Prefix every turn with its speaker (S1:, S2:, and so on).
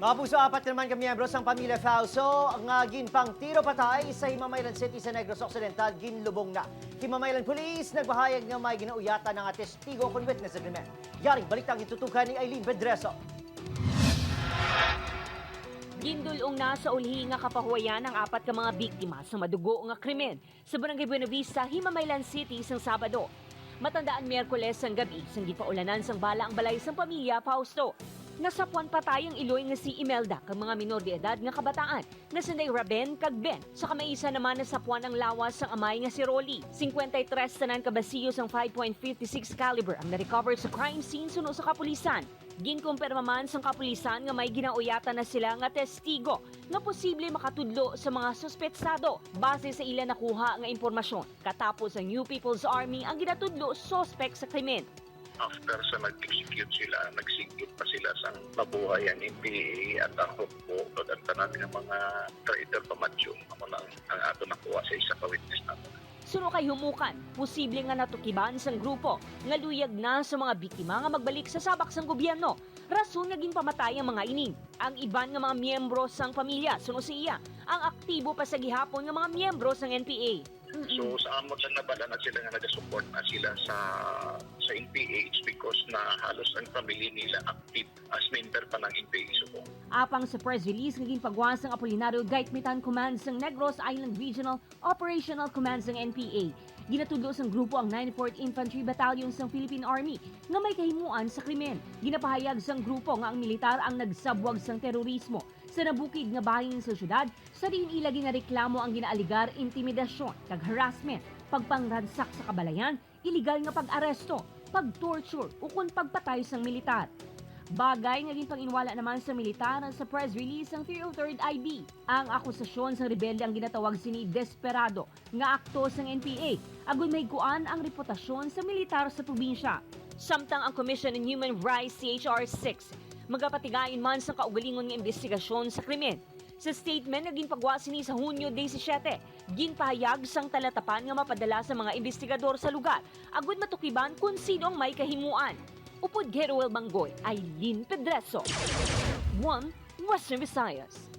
S1: Mga puso, apat naman ka miyembro ng pamilya Fausto nga ginpang tiro patay sa Himamaylan City sa Negros Occidental ginlubong na. Himamaylan Police nagbahayag nga may ginauyatan ng testigo kon witness agreement. Yaring balitang itutukan ni Eileen Pedreso.
S2: Gindulong na sa ulhi nga kapahuwayan ang apat ka mga biktima sa madugo nga krimen sa Barangay Buena Vista, Himamaylan City sang Sabado. Matandaan Miyerkules ang gabi sang gipaulanan sang bala ang balay sang pamilya Fausto. Nasapuan pa tayong iloy nga si Imelda kag mga minor de edad nga kabataan na sinday Raben kag Ben. Sa kamaisa naman nasapuan ang lawas sang amay nga si Rolly. 53 tanan ka basiyo sang 5.56 caliber ang na-recover sa crime scene suno sa kapulisan. Ginkumpirma man sang kapulisan nga may ginauyatan na sila nga testigo nga posible makatudlo sa mga suspetsado base sa ilan nakuha nga impormasyon. Katapos ang New People's Army ang ginatudlo suspect sa krimen.
S3: After sa nag-execute sila, nagsingkit pa sila sa mabuhay ang NPA at ang hukbo at ang tanan ng mga traitor pamadyong ako lang ang ato nakuha sa isa ka witness natin.
S2: Suno kay humukan, posible nga natukiban sang grupo nga luyag na sa mga biktima nga magbalik sa sabak sang gobyerno. Rason nga ginpamatay ang mga ining. Ang iban nga mga miyembro sang pamilya suno siya ang aktibo pa sa gihapon nga mga miyembro sang NPA.
S3: So sa amot lang nabala na sila nga nag-support na sila sa NPA, it's because na halos ang pamilya nila active as member pa ng NPA. So,
S2: Apang sa press release nga ginpagawa sang Apolinario Gaitmitan Command sang Negros Island Regional Operational Command sang NPA. Ginatudlo sang grupo ang 94th Infantry Battalion sang Philippine Army nga may kahimuan sa krimen. Ginapahayag sang grupo nga ang militar ang nagsabwag sang terorismo sa nabukid nga bahin sa syudad sa diin ilagi nga reklamo ang ginaaligar intimidasyon kag harassment, pagpangransak sa kabalayan, iligal nga pag-aresto, pag-torture ukon pagpatay sang militar. Bagay nga ginpanginwala naman sa militar sa press release ng 303rd IB. Ang akusasyon sa rebelde ang ginatawag sini desperado nga akto sang NPA agon may guan ang reputasyon sa militar sa probinsya. Samtang ang Commission on Human Rights CHR 6 magapatigayon man sa kaugalingon nga investigasyon sa krimen. Sa statement na ginpagawa sini sa Hunyo 17, ginpahayag sang talatapan nga mapadala sa mga investigador sa lugar agon matukiban kung sino ang may kahimuan. Upod Geruel Manggoy, Eileen Pedreso, 1 Western Visayas.